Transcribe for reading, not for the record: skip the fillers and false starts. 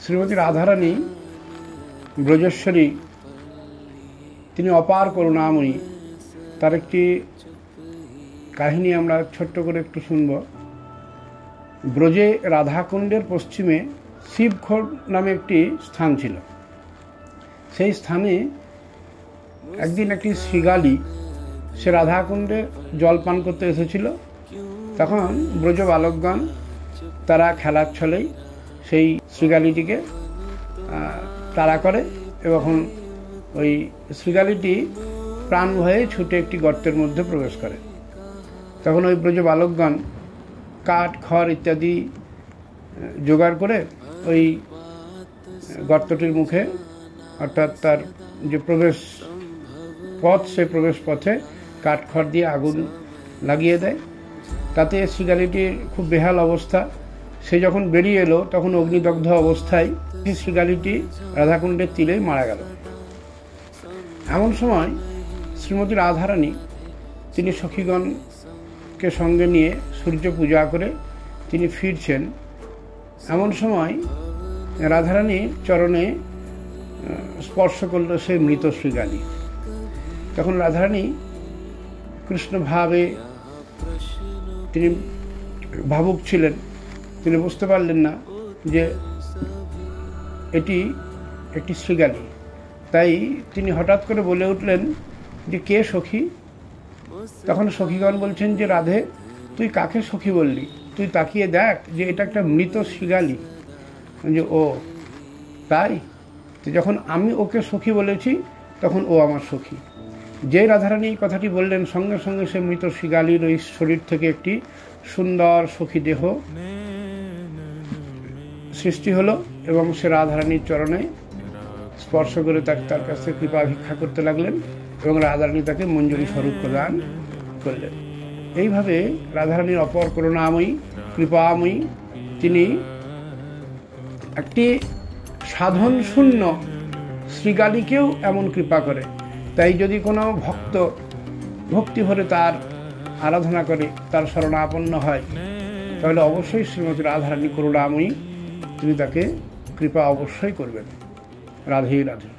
শ্রীমতী রাধারানী ব্রজেশ্বরী তিনি অপার করুণাময়ী। তার একটি কাহিনী আমরা ছোট্ট করে একটু শুনব। ব্রজে রাধাকুণ্ডের পশ্চিমে শিবখোড় নামে একটি স্থান ছিল। সেই স্থানে একদিন একটি শৃগালী সে রাধাকুণ্ডে জল পান করতে এসেছিল। তখন ব্রজ বালকগণ তারা খেলার ছলেই সেই শৃগালীটিকে তাড়া করে এবং ওই শৃগালীটি প্রাণ ভয়ে ছুটে একটি গর্তের মধ্যে প্রবেশ করে। তখন ওই ব্রজ বালকগণ কাঠ খড় ইত্যাদি জোগাড় করে ওই গর্তটির মুখে অর্থাৎ তার যে প্রবেশ পথ সেই প্রবেশ পথে কাঠ খড় দিয়ে আগুন লাগিয়ে দেয়। তাতে শৃগালীটির খুব বেহাল অবস্থা। সে যখন বেরিয়ে এলো তখন অগ্নিদগ্ধ অবস্থায় সেই শৃগালীটি রাধাকুণ্ডের তীরেই মারা গেল। এমন সময় শ্রীমতী রাধারানী তিনি সখীগণকে সঙ্গে নিয়ে সূর্য পূজা করে তিনি ফিরছেন। এমন সময় রাধারানীর চরণে স্পর্শ করল সেই মৃত শৃগালী। তখন রাধারানী কৃষ্ণ ভাবে তিনি ভাবুক ছিলেন। তিনি বুঝতে পারলেন না যে এটি একটি শৃগালী। তাই তিনি হঠাৎ করে বলে উঠলেন যে কে সখী? তখন সখীগণ বলছেন যে রাধে, তুই কাকে সখী বললি? তুই তাকিয়ে দেখ যে এটা একটা মৃত শৃগালী। যে ও তাই? তো যখন আমি ওকে সখী বলেছি তখন ও আমার সখী। যে রাধারানী এই কথাটি বললেন সঙ্গে সঙ্গে সে মৃত শৃগালীর ওই শরীর থেকে একটি সুন্দর সখী দেহ সৃষ্টি হলো এবং সে রাধারানীর চরণে স্পর্শ করে তার কাছ থেকে কৃপা ভিক্ষা করতে লাগলেন এবং রাধারানী তাকে মঞ্জুরি স্বরূপ প্রদান করলেন। এইভাবে রাধারানীর অপর করুণাময়ী কৃপাময়ী তিনি একটি সাধন শূন্য শৃগালীকেও এমন কৃপা করে। তাই যদি কোনো ভক্ত ভক্তি ভরে তার আরাধনা করে, তার শরণাপন্ন হয়, তাহলে অবশ্যই শ্রীমতী রাধারানী করুণাময়ী তিনি তাকে কৃপা অবশ্যই করবেন। রাধে রাধে।